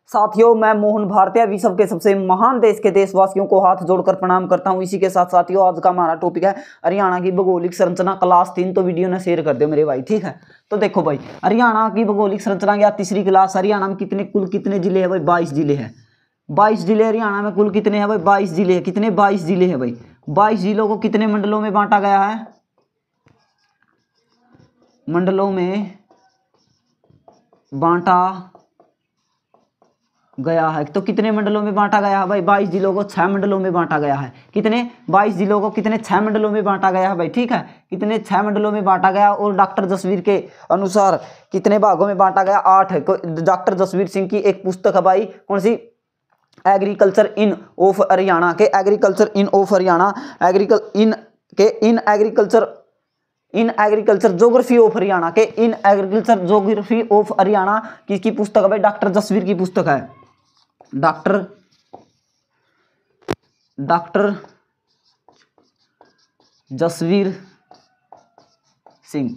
साथियों, मैं मोहन भारतीय विश्व के सबसे महान देश के देशवासियों को हाथ जोड़कर प्रणाम करता हूं। इसी के साथ साथियों, आज का हमारा टॉपिक है हरियाणा की भौगोलिक संरचना क्लास 3। तो वीडियो ने शेयर कर दो मेरे भाई, ठीक है। तो देखो भाई, हरियाणा की भौगोलिक संरचना या तीसरी क्लास। हरियाणा में कुल कितने जिले हैं भाई? 22 जिले हैं। 22 जिले हरियाणा में कुल कितने हैं भाई? 22 जिले हैं। कितने? 22 जिले हैं भाई। 22 जिलों को कितने मंडलों में बांटा गया है? मंडलों में बांटा गया है। तो कितने मंडलों में बांटा गया है भाई? 22 जिलों को 6 मंडलों में बांटा गया है। कितने? 22 जिलों को कितने? 6 मंडलों में बांटा गया है भाई, ठीक है। कितने? 6 मंडलों में बांटा गया। और डॉक्टर जसवीर के अनुसार कितने भागों में बांटा गया? 8 है। डॉक्टर जसवीर सिंह की एक पुस्तक है भाई, कौन सी? एग्रीकल्चर इन ऑफ हरियाणा के agriculture in of Haryana in agriculture geography of Haryana के in agriculture geography of Haryana किसकी पुस्तक है भाई? डॉक्टर जसवीर की पुस्तक है। डॉक्टर जसवीर सिंह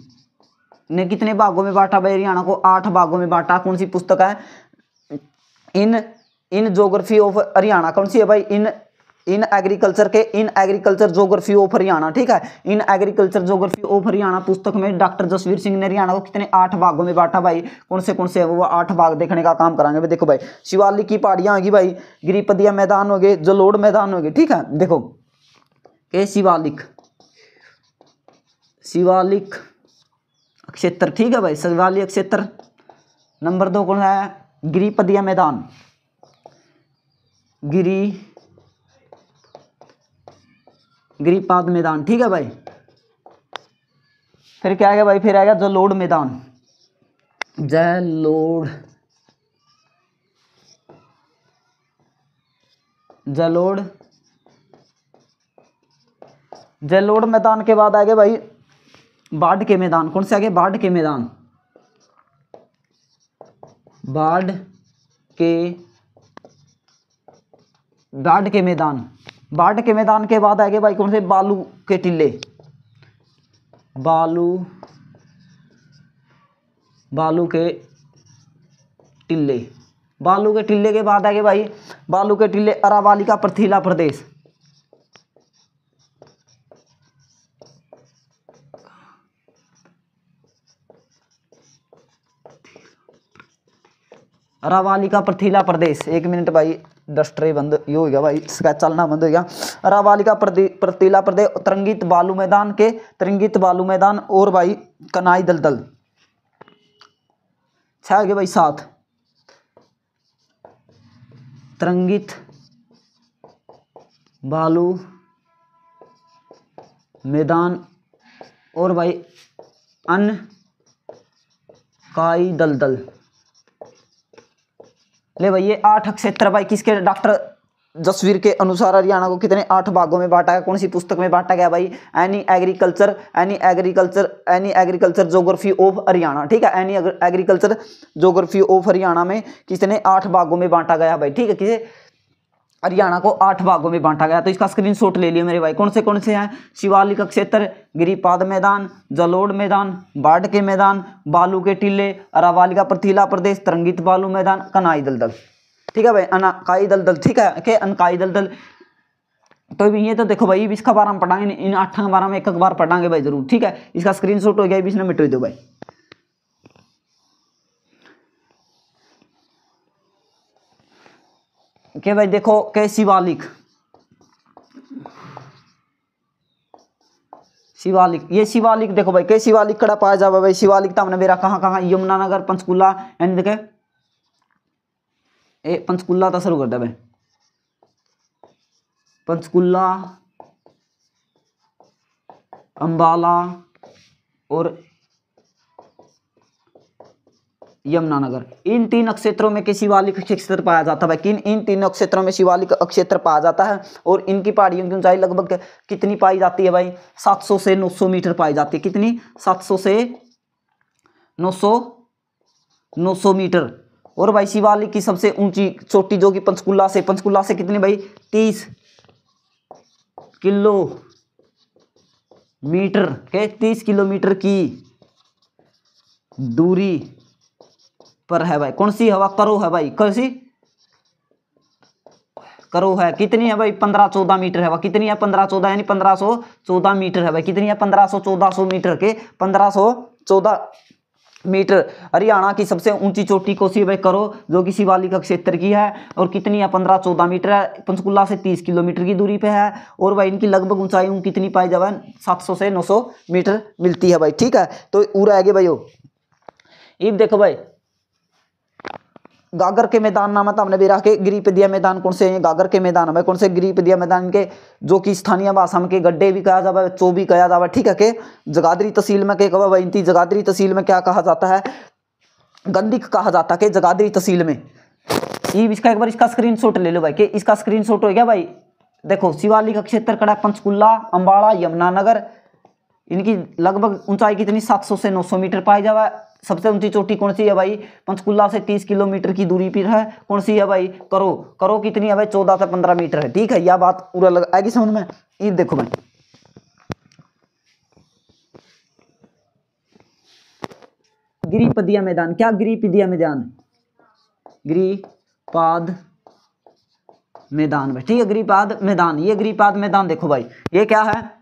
ने कितने भागों में बांटा भाई? हरियाणा को 8 भागों में बांटा। कौन सी पुस्तक है? In geography of Haryana. कौन सी है भाई? इन एग्रीकल्चर ज्योग्राफी ऑफ हरियाणा, ठीक है। इन एग्रीकल्चर ज्योग्राफी ऑफ हरियाणा पुस्तक में डॉक्टर जसवीर सिंह ने हरियाणा को कितने? 8 भागों में बांटा भाई। कौन से है वो 8 भाग देखने का काम करांगे भाई। देखो भाई, शिवालिक की पहाड़ियां होगी भाई, गिरिपदिया मैदान हो गए, जलोढ़ मैदान हो गए, ठीक है। देखो के शिवालिक क्षेत्र, ठीक है भाई। शिवालिक क्षेत्र। नंबर 2 कौन है? गिरिपदिया मैदान, गिरिपाद मैदान, ठीक है भाई। फिर क्या आएगा भाई? फिर आएगा जलोढ़ मैदान, जलोढ़ मैदान के बाद आगे भाई बाढ़ के मैदान। कौन से आगे? बाढ़ के मैदान, बाढ़ के मैदान के बाद आगे भाई कौन से? बालू के टीले, बालू के टीले के बाद आगे भाई बालू के टीले अरावली का पथरीला प्रदेश, अरावली का पथरीला प्रदेश। 1 मिनट भाई, डस्टरे बंद ये हो गया भाई, इसका चलना बंद हो गया। अरावली का पथरीला प्रदेश, तरंगित बालू मैदान और भाई कनाई दलदल। 6 हो गए भाई। 7 तरंगित बालू मैदान और भाई अनकाई दलदल। ले भाई, ये 8 क्षेत्र भाई किसके? डॉक्टर जसवीर के अनुसार हरियाणा को कितने? 8 भागों में बांटा गया। कौन सी पुस्तक में बांटा गया भाई? Any agriculture geography of Haryana, ठीक है। Any agriculture geography of Haryana में किसने? 8 भागों में बांटा गया भाई, ठीक है। किसे? हरियाणा को 8 भागों में बांटा गया। तो इसका स्क्रीनशॉट ले लियो मेरे भाई। कौन से हैं? शिवालिक क्षेत्र, गिरिपाद मैदान, जलोढ़ मैदान, बाढ़ के मैदान, बालू के टीले, अरावली का पथरीला प्रदेश, तरंगित बालू मैदान, कनाई दलदल, ठीक है भाई। अनकाई दलदल, ठीक है के अनकाई दलदल। तो ये तो देखो भाई, इसका बारे में पढ़ाएंगे, इन 8 के बारे में एक बार पढ़ाएंगे भाई जरूर, ठीक है। इसका स्क्रीनशॉट हो गया, इसने मिटो दो भाई। के भाई देखो के शिवालिक, ये शिवालिक देखो भाई, के शिवालिक कड़ा पाया जावा भाई। शिवालिक तो हमने मेरा कहाँ? यमुनानगर, पंचकुला, यानी देखे पंचकुला तो शुरू कर दे भाई। पंचकुला, अंबाला और यमुनानगर, इन 3 क्षेत्रों में शिवालिक क्षेत्र पाया जाता है भाई। इन 3 क्षेत्रों में शिवालिक क्षेत्र पाया जाता है। और इनकी पहाड़ियों की ऊंचाई लगभग कितनी पाई जाती है भाई? 700 से 900 मीटर पाई जाती है। कितनी? 700 से 900 मीटर। और भाई शिवालिक की सबसे ऊंची चोटी जो कि पंचकुला से कितनी भाई? 30 किलोमीटर के 30 किलोमीटर की दूरी पर है भाई। कौन सी हवा? करो है भाई। कौन सी? करो है कितनी है भाई 1514 मीटर है। वह कितनी है 1514 यानी 1514 मीटर है भाई। कितनी है 1514 मीटर के 1514 मीटर। हरियाणा की सबसे ऊंची चोटी कौन सी है भाई करो, जो कि शिवालिक क्षेत्र की है और कितनी है 1514 मीटर है। पंचकुला से 30 किलोमीटर की दूरी पे है और भाई इनकी लगभग ऊंचाई कितनी पाई जाए 700 से 900 मीटर मिलती है भाई। ठीक है, तो पूरा आगे भाई हो। अब देखो भाई गागर के मैदान नाम था हमने भी रहा के गिरिपदिया मैदान कौन से हैं। गागर के मैदान है कौन से गिरिपदिया मैदान के, जो कि स्थानीय भाषा में के गड्ढे भी कहा जाता है, चो भी कहा जाता है। ठीक है, के जगाधरी तहसील में के कहा भाई इनती जगाधरी तहसील में क्या कहा जाता है, गंदिक कहा जाता है के जगाधरी तहसील में। ये इसका एक बार इसका स्क्रीनशॉट ले लो भाई के इसका स्क्रीनशॉट हो गया भाई। देखो शिवालिक का क्षेत्र कड़ा पंचकुला, अम्बाड़ा, यमुनानगर, इनकी लगभग ऊंचाई कितनी 700 से 900 मीटर पाई जावा। सबसे ऊंची चोटी कौन सी है भाई, पंचकुला से 30 किलोमीटर की दूरी पर है। कौन सी है भाई करो। करो कितनी है भाई 14 से 15 मीटर है। ठीक है, यह बात पूरा आएगी समझ में। ये देखो भाई गिरिपदिया मैदान, क्या गिरिपदिया मैदान, गिरिपाद मैदान भाई। ठीक है, गिरिपाद मैदान, ये गिरिपाद मैदान देखो भाई ये क्या है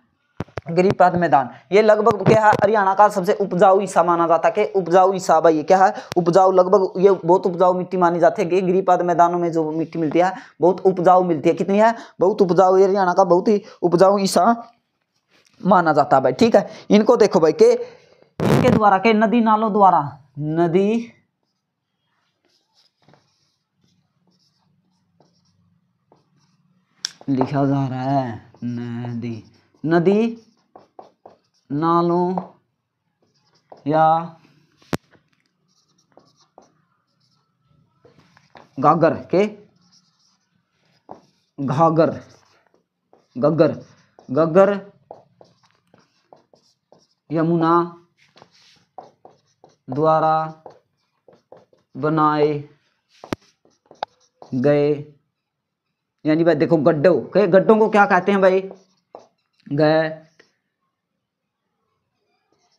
गिरिपाद मैदान। ये लगभग क्या है हरियाणा का सबसे उपजाऊ हिस्सा माना जाता है। कि उपजाऊ हिस्सा भाई ये क्या है उपजाऊ, लगभग ये बहुत उपजाऊ मिट्टी मानी जाती है। कि गिरिपाद मैदानों में जो मिट्टी मिलती है बहुत उपजाऊ मिलती है। कितनी है बहुत उपजाऊ, हरियाणा का बहुत ही उपजाऊ हिस्सा माना जाता है भाई। ठीक है, इनको देखो भाई के इनके द्वारा के नदी नालों द्वारा, नदी लिखा जा रहा है नदी, नदी नालों या गागर के घागर गगर गगर यमुना द्वारा बनाए गए, यानी भाई देखो गड्ढों के, गड्ढों को क्या कहते हैं भाई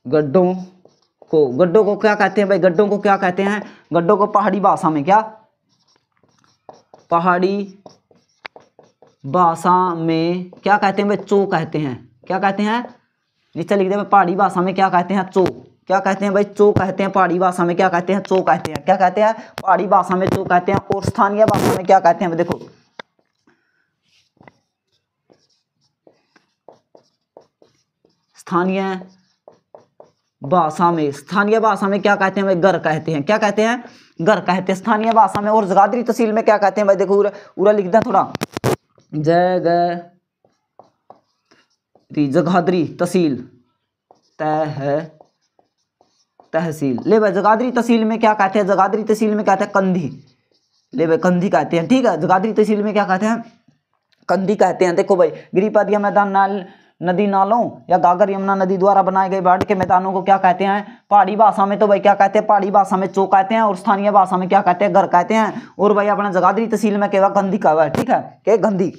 गड्ढों को क्या कहते हैं भाई, गड्ढों को क्या कहते हैं, गड्ढों को पहाड़ी भाषा में क्या, पहाड़ी भाषा में क्या कहते हैं भाई चो कहते हैं। क्या कहते हैं नीचे लिख दे भाई, पहाड़ी भाषा में क्या कहते हैं चो, क्या कहते हैं भाई चो कहते हैं। पहाड़ी भाषा में क्या कहते हैं चो कहते हैं। क्या कहते हैं पहाड़ी भाषा में चो कहते हैं। और स्थानीय भाषा में क्या कहते हैं भाई देखो, स्थानीय भाषा में क्या कहते हैं भाई घर कहते हैं। क्या कहते हैं घर कहते हैं स्थानीय भाषा में। और जगाधरी तहसील में क्या कहते हैं भाई देखो पूरा लिख दें थोड़ा, जगाधरी तहसील तहसील ले भाई। जगाधरी तहसील में क्या कहते हैं, जगाधरी तहसील में कहते हैं कंधी, ले भाई कंधी कहते हैं। ठीक है, जगाधरी तहसील में क्या कहते हैं कंधी कहते हैं। देखो भाई गिरिपदिया मैदान नदी नालों या गागर यमुना नदी द्वारा बनाए गए बाढ़ के मैदानों को क्या कहते हैं, पहाड़ी भाषा में तो भाई क्या कहते हैं, पहाड़ी भाषा में चो कहते हैं। और स्थानीय भाषा में क्या कहते हैं घर कहते हैं। और भाई अपना जगाधरी तहसील में केवल गंधी का हुआ है। ठीक है, के गंधी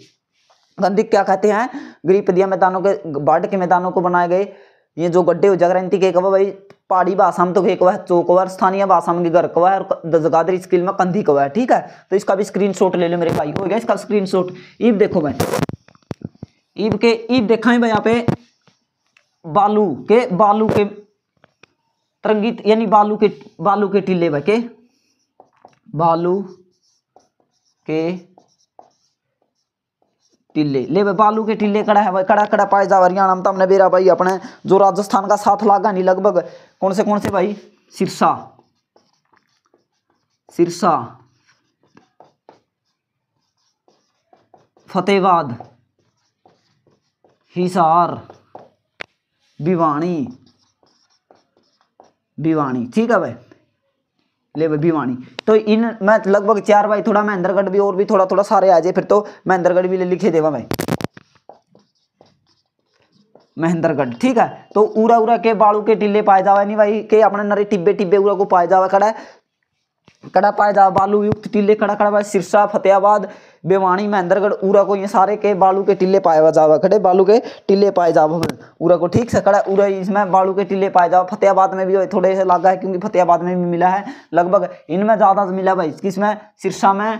गंधी क्या कहते हैं, गिरिपदिया मैदानों के बाढ़ के मैदानों को बनाए गए ये जो गड्ढे हो जगरंती के कवा भाई, पहाड़ी भाषा में तो एक है चो कवा, स्थानीय भाषा में घर कवा है, और जगाधरी स्किल में कंधी कवा है। ठीक है, तो इसका भी स्क्रीनशॉट ले लो मेरे भाई, हो गया इसका स्क्रीनशॉट। ईब देखो भाई ईब देखा है भाई यहाँ पे बालू के तरंगित, यानी बालू के टीले भाई के बालू के टिल्ले ले भाई। बालू के टिल्ले कड़ा है भाई, कड़ा पाए जा हरियाणा में। हमने बेरा भाई अपने जो राजस्थान का साथ लागा नहीं लगभग कौन से भाई, सिरसा फतेहाबाद, हिसार, भिवानी। ठीक है भाई ले भाई भिवानी। तो इन मैं लगभग 4 भाई, थोड़ा महेंद्रगढ़ भी और भी थोड़ा सारे आ जाए फिर तो महेंद्रगढ़ भी ले लिखे देवा भाई महेंद्रगढ़। ठीक है, तो उरा के बालू के टिल्ले पाए जावा नहीं भाई के अपने नरे टिब्बे उरा को पाए जावा कड़ा पाए जावा बालू युक्त टिल्ले कड़ा भाई। सिरसा फतेहाबाद भिवानी महेंद्रगढ़ उरा को ये सारे के बालू के टिल्ले पाए जावा, खड़े बालू के टिल्ले पाए जावा उरा को। ठीक से कड़ा उरा इसमें बालू के टिल्ले पाए जावा। फतेहाबाद में भी थोड़े से लगा है क्योंकि फतेहाबाद में भी मिला है लगभग, इनमें ज़्यादा मिला भाई किसमें, सिरसा में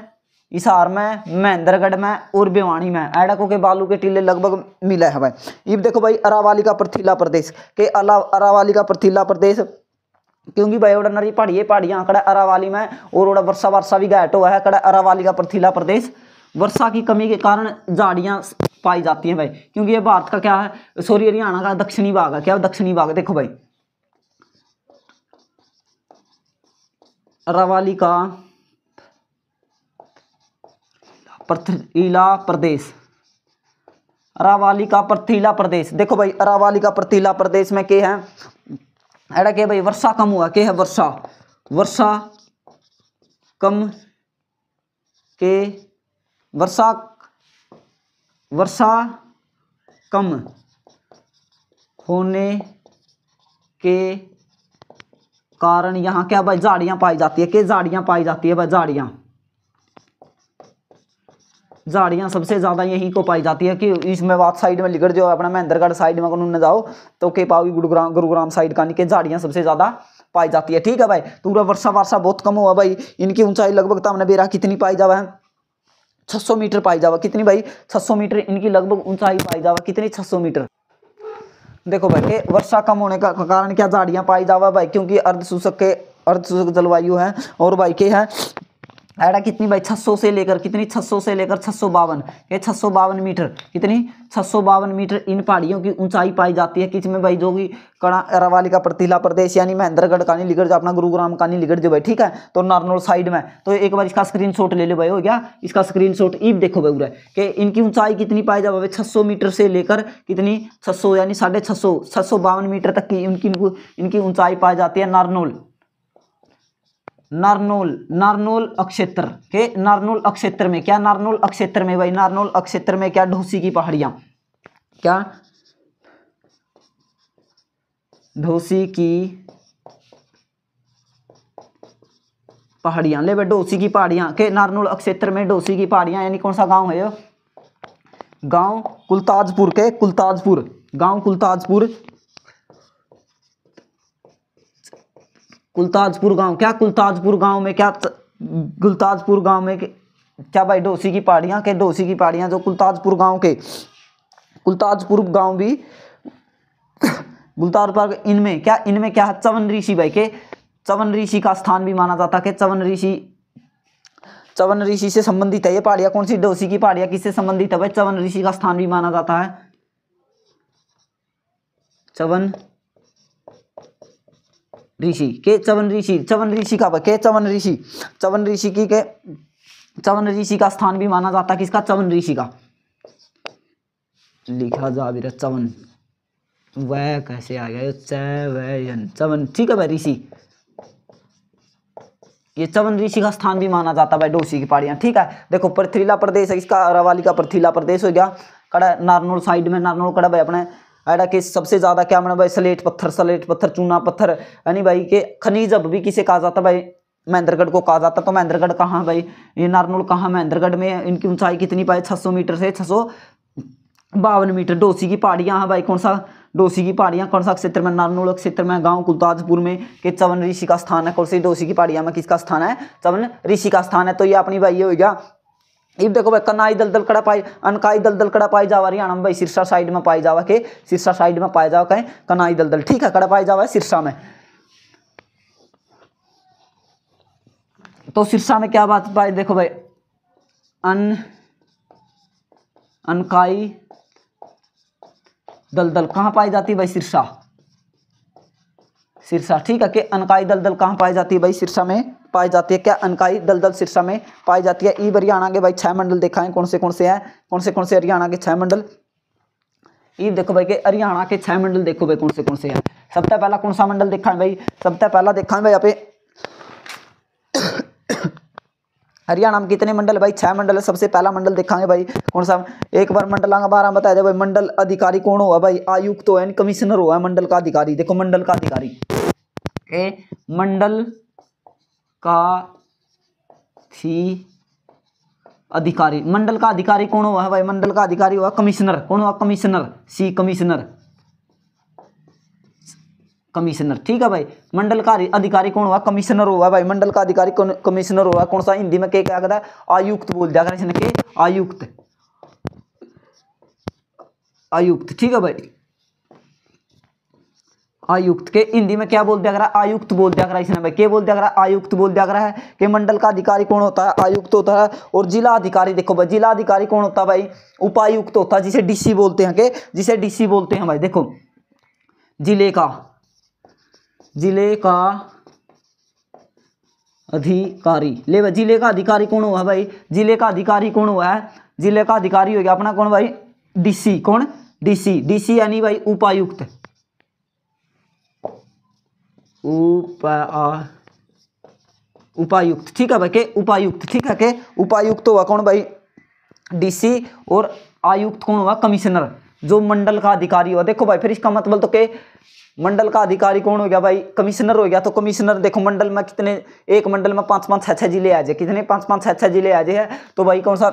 हिसार में, महेंद्रगढ़ में और भिवानी में एड़कों के बालू के टीले लगभग मिले हैं भाई। ये देखो भाई अरावली का पथरीला प्रदेश के अरावली का पथरीला प्रदेश क्योंकि भाई ऑर्डनरी पहाड़ियाँ कड़ा अरावली में और वर्षा वर्षा भी घाट हुआ है कड़ा अरावली का पथरीला प्रदेश। वर्षा की कमी के कारण झाड़ियाँ पाई जाती हैं भाई, क्योंकि ये भारत का क्या है, सॉरी हरियाणा का दक्षिणी भाग है। क्या दक्षिणी भाग, देखो भाई अरावली का पथरीला प्रदेश, अरावली का पथरीला प्रदेश। देखो भाई अरावली का पथरीला प्रदेश में क्या है, एड़ा के भाई वर्षा कम हुआ के है, वर्षा कम के वर्षा कम होने के कारण यहाँ क्या भाई झाड़ियाँ पाई जाती है, कि झाड़ियाँ पाई जाती है भाई, झाड़ियाँ सबसे ज़्यादा यहीं को पाई जाती है। कि इसमें बात साइड में लिखकर जो अपना महेंद्रगढ़ साइड में न जाओ तो के पाओगी गुरुग्राम साइड का, के झाड़ियाँ सबसे ज़्यादा पाई जाती है। ठीक है भाई, पूरा वर्षा बहुत कम हुआ भाई। इनकी ऊंचाई लगभग तमने बेरा कितनी पाई जावा है, 600 मीटर पाई जावा। कितनी भाई, 600 मीटर इनकी लगभग ऊंचाई पाई जावा। कितनी, 600 मीटर। देखो भाई के वर्षा कम होने का कारण क्या झाड़ियाँ पाई जावा भाई, क्योंकि अर्धशुष्क जलवायु है। और भाई के है एड़ा कितनी भाई, 600 से लेकर कितनी, 600 से लेकर 652, ये 652 मीटर, कितनी 652 मीटर इन पहाड़ियों की ऊंचाई पाई जाती है। किसमें भाई, जो कि कड़ा अरावली का पथरीला प्रदेश यानी महेंद्रगढ़ का नहीं लिगड़ जो अपना गुरुग्राम का नहीं लिगड़ जो भाई। ठीक है, तो नारनौल साइड में। तो एक बार इसका स्क्रीनशॉट ले लो भाई, हो गया इसका स्क्रीनशॉट। ईब देखो भाई पूरा कि इनकी ऊंचाई कितनी पाई जाए भाई, 600 मीटर से लेकर कितनी, 600 यानी 650, 652 मीटर तक की इनकी ऊंचाई पाई जाती है। नारनौल अक्षेत्र के, नारनौल अक्षेत्र में क्या, नारनौल अक्षेत्र में भाई, नारनौल अक्षेत्र में क्या, ढोसी की पहाड़ियां, क्या ढोसी की पहाड़ियां, ले भाई ढोसी की पहाड़ियां के नारनौल अक्षेत्र में ढोसी की पहाड़ियां यानी कौन सा गांव है ये, गांव कुलताजपुर के, गांव कुलताजपुर गांव, क्या गुलताजपुर गांव में क्या, गुलताजपुर गांव में क्या भाई ढोसी की पहाड़ियां, के ढोसी की पहाड़ियां जो कुलताजपुर गांव भी गुलताजपुर, इनमें क्या चवन ऋषि भाई, के चवन ऋषि का स्थान भी माना जाता है। कि चवन ऋषि से संबंधित है ये पहाड़ियां। कौन सी, ढोसी की पहाड़ियां किससे संबंधित है भाई, चवन ऋषि का स्थान भी माना जाता है। चवन ऋषि के, चवन ऋषि का के चवन ऋषि का स्थान भी माना जाता है। किसका, चवन ऋषि का। लिखा जा भी चवन, वह कैसे आ गया, चवन। ठीक है भाई, ऋषि, ये चवन ऋषि का स्थान भी माना जाता है भाई, ढोसी की पहाड़ियां। ठीक है, देखो पथरीला प्रदेश है इसका, अरावली का पथरीला प्रदेश हो गया। कड़ा नारनौल साइड में, नारनौल कड़ा भाई अपने एड़ा के सबसे ज्यादा क्या माना भाई, सलेट पत्थर, चूना पत्थर यानी भाई के खनिज अब भी किसे कहा जाता भाई, महेंद्रगढ़ को कहा जाता। तो महेंद्रगढ़ कहाँ भाई, ये नारनौल कहाँ, महेंद्रगढ़ में। इनकी ऊंचाई कितनी पाई, 600 मीटर से 652 मीटर। ढोसी की पहाड़ियां भाई, कौन सा, ढोसी की पहाड़ियां कौन सा क्षेत्र में, नारनौल क्षेत्र में, गांव कुलताजपुर में। के चवन ऋषि का स्थान है। कौन सी, ढोसी की पहाड़ियां में किसका स्थान है, चवन ऋषि का स्थान है। तो ये अपनी भाई ये हो गया। अब देखो भाई कनाई दलदल कड़ा पाई, अनकाई दलदल कड़ा पाई जावा हरियाणा में भाई, सिरसा साइड में पाई जावा, के सिरसा साइड में पाई जावा कहीं कनाई दलदल। ठीक है, कड़ा पाई जावा सिरसा में। तो सिरसा में क्या बात पाई, देखो भाई अनकाई दलदल कहाँ पाई जाती है भाई, सिरसा। ठीक है, कि अनकाई दलदल कहाँ पाई जाती है भाई, सिरसा में पाई जाती है। क्या अनकाई दलदल सिरसा में पाई जाती है। ई हरियाणा के भाई 6 मंडल देखा है, कौन से हैं, कौन से हरियाणा के 6 मंडल। ये देखो भाई के हरियाणा के 6 मंडल देखो भाई कौन से हैं। सबसे पहला कौन सा मंडल देखा है भाई, सबसे पहला देखा है भाई यहाँ पे हरियाणा में कितने मंडल भाई, 6 मंडल है। सबसे पहला मंडल देखेंगे भाई कौन सा, एक बार मंडलों के बारे में बताया जाए भाई। मंडल अधिकारी कौन हुआ भाई, आयुक्त तो है, कमिश्नर हुआ है मंडल का अधिकारी। देखो मंडल का अधिकारी, मंडल का अधिकारी कौन हुआ है भाई, मंडल का अधिकारी हुआ कमिश्नर। कौन हुआ, कमिश्नर, कमिश्नर। कमिश्नर। ठीक है भाई, मंडल का अधिकारी कौन हुआ, कमिश्नर हुआ भाई। मंडल का अधिकारी कमिश्नर हुआ। कौन सा, हिंदी में क्या कहता है, आयुक्त बोल दिया इसने के, आयुक्त, आयुक्त। ठीक है भाई, आयुक्त के हिंदी में क्या बोल दिया करा, आयुक्त बोल दिया करा इसने भाई। क्या बोल दिया करा, आयुक्त बोल दिया करा है कि मंडल का अधिकारी कौन होता है, आयुक्त होता है। और जिला अधिकारी देखो भाई, जिला अधिकारी कौन होता है भाई, उपायुक्त होता है, जिसे डीसी बोलते हैं, के जिसे डीसी बोलते हैं भाई। देखो जिले का अधिकारी, ले भाई, जिले का अधिकारी कौन हुआ भाई, जिले का अधिकारी कौन हुआ है, जिले का अधिकारी हो गया अपना कौन भाई, डीसी। कौन, डीसी। डीसी यानी भाई उपायुक्त, उपायुक्त। ठीक है भाई, के उपायुक्त। ठीक है, के उपायुक्त हुआ कौन भाई, डीसी। और आयुक्त कौन हुआ, कमिश्नर, जो मंडल का अधिकारी हुआ। देखो भाई, फिर इसका मतलब तो के मंडल का अधिकारी कौन हो गया भाई, कमिश्नर हो गया। तो कमिश्नर देखो, मंडल में कितने, एक मंडल में 5-5 6-6 जिले आ जाए, कितने 5-5 6-6 जिले आ जाए। तो भाई कौन सा,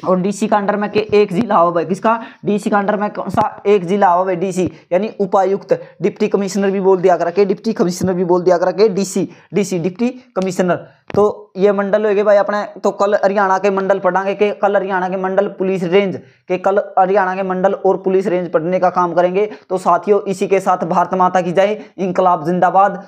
और डीसी का अंडर में के एक जिला हो भाई, किसका, डीसी का अंडर में कौन सा, एक जिला हो भाई, डीसी यानी उपायुक्त। डिप्टी कमिश्नर भी बोल दिया करा के, डिप्टी कमिश्नर भी बोल दिया करा के, डीसी, डीसी डिप्टी कमिश्नर। तो ये मंडल हो गए भाई अपने। तो कल हरियाणा के मंडल पढ़ांगे, के कल हरियाणा के मंडल पुलिस रेंज के, कल हरियाणा के मंडल और पुलिस रेंज पढ़ने का काम करेंगे। तो साथियों, इसी के साथ भारत माता की जय, इंकलाब जिंदाबाद।